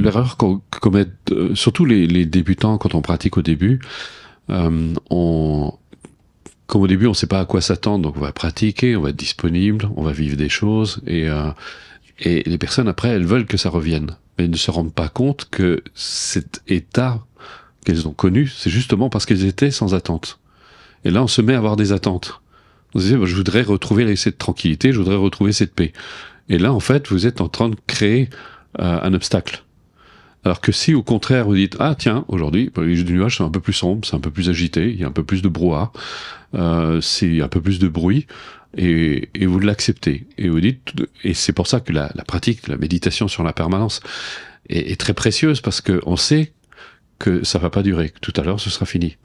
l'erreur que commettent surtout les débutants quand on pratique au début, comme au début on ne sait pas à quoi s'attendre, donc on va pratiquer, on va être disponible, on va vivre des choses, et les personnes après elles veulent que ça revienne, mais elles ne se rendent pas compte que cet état qu'elles ont connu, c'est justement parce qu'elles étaient sans attente. Et là on se met à avoir des attentes. On se dit, je voudrais retrouver cette tranquillité, je voudrais retrouver cette paix. Et là en fait vous êtes en train de créer un obstacle. Alors que si au contraire vous dites, ah tiens, aujourd'hui les nuages sont un peu plus sombres, c'est un peu plus agité, il y a un peu plus de brouhaha, c'est un peu plus de bruit, et vous l'acceptez. Et vous dites, et c'est pour ça que la pratique, la méditation sur la permanence est très précieuse, parce qu'on sait que ça va pas durer, que tout à l'heure ce sera fini.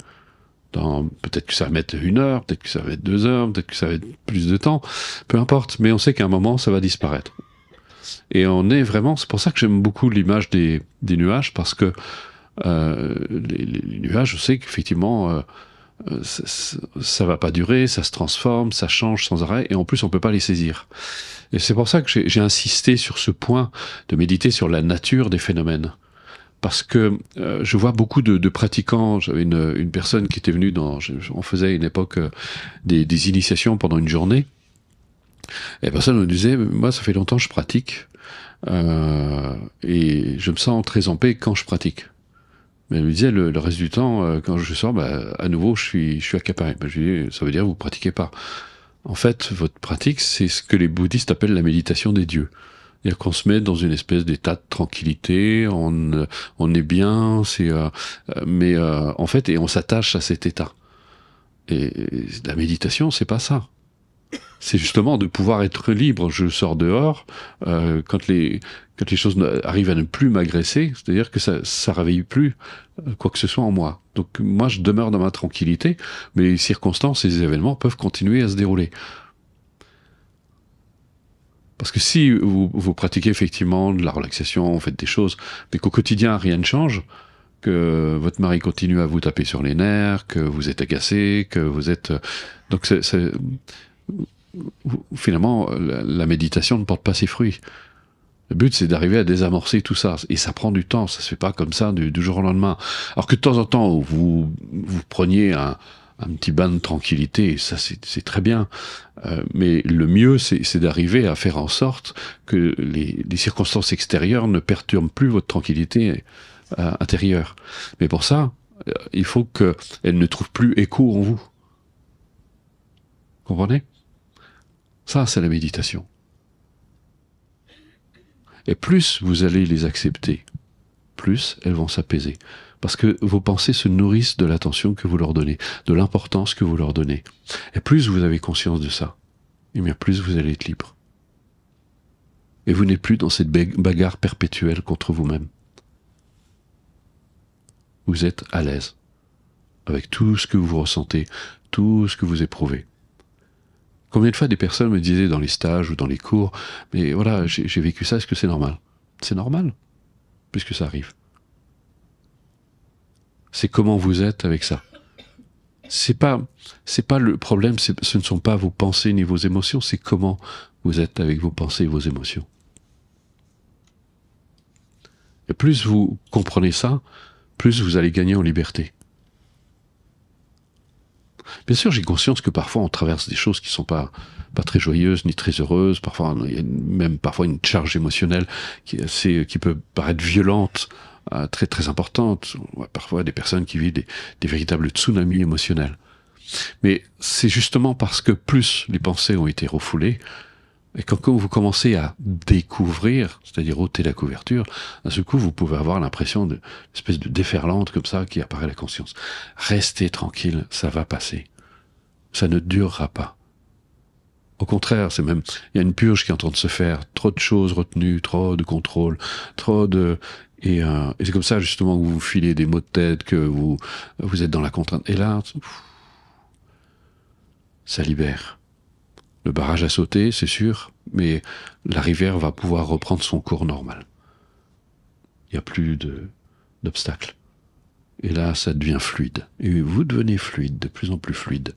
Peut-être que ça va mettre 1 heure, peut-être que ça va être 2 heures, peut-être que ça va être plus de temps, peu importe, mais on sait qu'à un moment ça va disparaître. Et on est vraiment, c'est pour ça que j'aime beaucoup l'image des nuages, parce que les nuages, je sais qu'effectivement ça va pas durer, ça se transforme, ça change sans arrêt, et en plus on peut pas les saisir. Et c'est pour ça que j'ai insisté sur ce point de méditer sur la nature des phénomènes. Parce que je vois beaucoup de pratiquants. J'avais une personne qui était venue on faisait à une époque des initiations pendant une journée. Et la personne me disait, moi ça fait longtemps que je pratique, et je me sens très en paix quand je pratique. Mais elle me disait, le reste du temps, quand je sors, à nouveau je suis accaparé. Je lui dis, ça veut dire que vous pratiquez pas. En fait, votre pratique, c'est ce que les bouddhistes appellent la méditation des dieux. C'est-à-dire qu'on se met dans une espèce d'état de tranquillité, on est bien, mais en fait, et on s'attache à cet état. Et la méditation, c'est pas ça. C'est justement de pouvoir être libre. Je sors dehors, quand les choses arrivent à ne plus m'agresser, c'est-à-dire que ça réveille plus quoi que ce soit en moi. Donc moi, je demeure dans ma tranquillité, mais les circonstances et les événements peuvent continuer à se dérouler. Parce que si vous pratiquez effectivement de la relaxation, vous faites des choses, mais qu'au quotidien rien ne change, que votre mari continue à vous taper sur les nerfs, que vous êtes agacé, que vous êtes... Donc finalement, la méditation ne porte pas ses fruits. Le but, c'est d'arriver à désamorcer tout ça. Et ça prend du temps, ça se fait pas comme ça du jour au lendemain. Alors que de temps en temps, vous preniez un petit bain de tranquillité, ça c'est très bien. Mais le mieux, c'est d'arriver à faire en sorte que les circonstances extérieures ne perturbent plus votre tranquillité intérieure. Mais pour ça, il faut qu'elles ne trouvent plus écho en vous. Comprenez ? Ça, c'est la méditation. Et plus vous allez les accepter, plus elles vont s'apaiser. Parce que vos pensées se nourrissent de l'attention que vous leur donnez, de l'importance que vous leur donnez. Et plus vous avez conscience de ça, et bien plus vous allez être libre. Et vous n'êtes plus dans cette bagarre perpétuelle contre vous-même. Vous êtes à l'aise avec tout ce que vous ressentez, tout ce que vous éprouvez. Combien de fois des personnes me disaient dans les stages ou dans les cours, mais voilà, j'ai vécu ça, est-ce que c'est normal ? C'est normal, puisque ça arrive. C'est comment vous êtes avec ça. C'est pas le problème, ce ne sont pas vos pensées ni vos émotions, c'est comment vous êtes avec vos pensées et vos émotions. Et plus vous comprenez ça, plus vous allez gagner en liberté. Bien sûr, j'ai conscience que parfois on traverse des choses qui sont pas très joyeuses ni très heureuses. Parfois, il y a même parfois une charge émotionnelle qui peut paraître violente, très très importante. On voit parfois des personnes qui vivent des véritables tsunamis émotionnels. Mais c'est justement parce que plus les pensées ont été refoulées, et quand vous commencez à découvrir, c'est-à-dire ôter la couverture, à ce coup, vous pouvez avoir l'impression d'une espèce de déferlante comme ça qui apparaît à la conscience. Restez tranquille, ça va passer. Ça ne durera pas. Au contraire, il y a une purge qui est en train de se faire. Trop de choses retenues, trop de contrôle, et c'est comme ça justement que vous vous filez des maux de tête, que vous êtes dans la contrainte. Et là, ça libère. Le barrage a sauté, c'est sûr, mais la rivière va pouvoir reprendre son cours normal. Il n'y a plus d'obstacles. Et là, ça devient fluide. Et vous devenez fluide, de plus en plus fluide.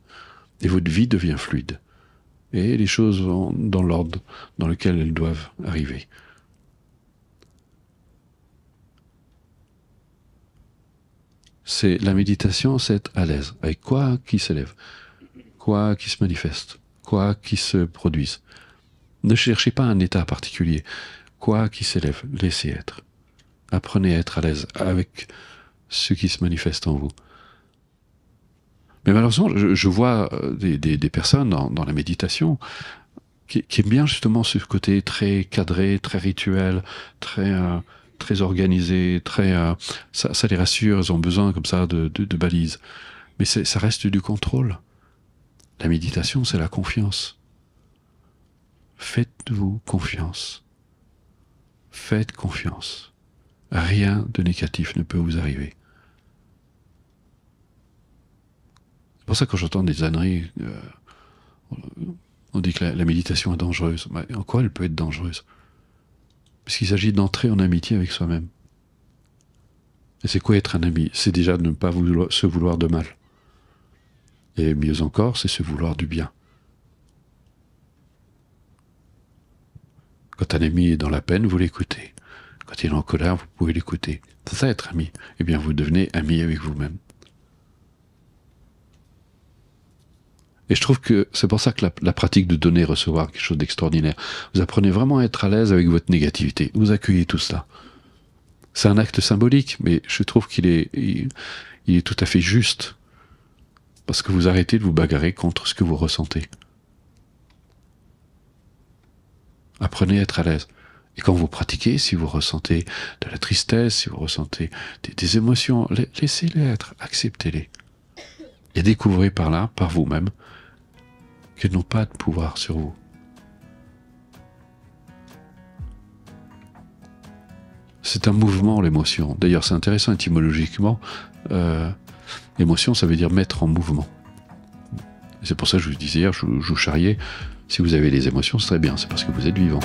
Et votre vie devient fluide. Et les choses vont dans l'ordre dans lequel elles doivent arriver. C'est la méditation, c'est être à l'aise avec quoi qui s'élève, quoi qui se manifeste, quoi qui se produise. Ne cherchez pas un état particulier. Quoi qui s'élève, laissez être. Apprenez à être à l'aise avec ce qui se manifeste en vous. Mais malheureusement, je vois des personnes dans la méditation qui aiment bien justement ce côté très cadré, très rituel, très organisé, ça les rassure, ils ont besoin comme ça de balises. Mais ça reste du contrôle. La méditation, c'est la confiance. Faites-vous confiance. Faites confiance. Rien de négatif ne peut vous arriver. C'est pour ça que quand j'entends des âneries, on dit que la méditation est dangereuse. Mais en quoi elle peut être dangereuse? Parce qu'il s'agit d'entrer en amitié avec soi-même. Et c'est quoi être un ami? C'est déjà de ne pas se vouloir de mal. Et mieux encore, c'est se vouloir du bien. Quand un ami est dans la peine, vous l'écoutez. Quand il est en colère, vous pouvez l'écouter. C'est ça être ami. Eh bien, vous devenez ami avec vous-même. Et je trouve que c'est pour ça que la pratique de donner, recevoir, quelque chose d'extraordinaire. Vous apprenez vraiment à être à l'aise avec votre négativité. Vous accueillez tout cela. C'est un acte symbolique, mais je trouve qu'il est tout à fait juste. Parce que vous arrêtez de vous bagarrer contre ce que vous ressentez. Apprenez à être à l'aise. Et quand vous pratiquez, si vous ressentez de la tristesse, si vous ressentez des émotions, laissez-les être, acceptez-les. Et découvrez par là, par vous-même, qu'elles n'ont pas de pouvoir sur vous. C'est un mouvement, l'émotion. D'ailleurs, c'est intéressant étymologiquement. Émotion, ça veut dire mettre en mouvement. Et c'est pour ça que je vous disais hier, je vous charriais, si vous avez des émotions, c'est très bien, c'est parce que vous êtes vivant.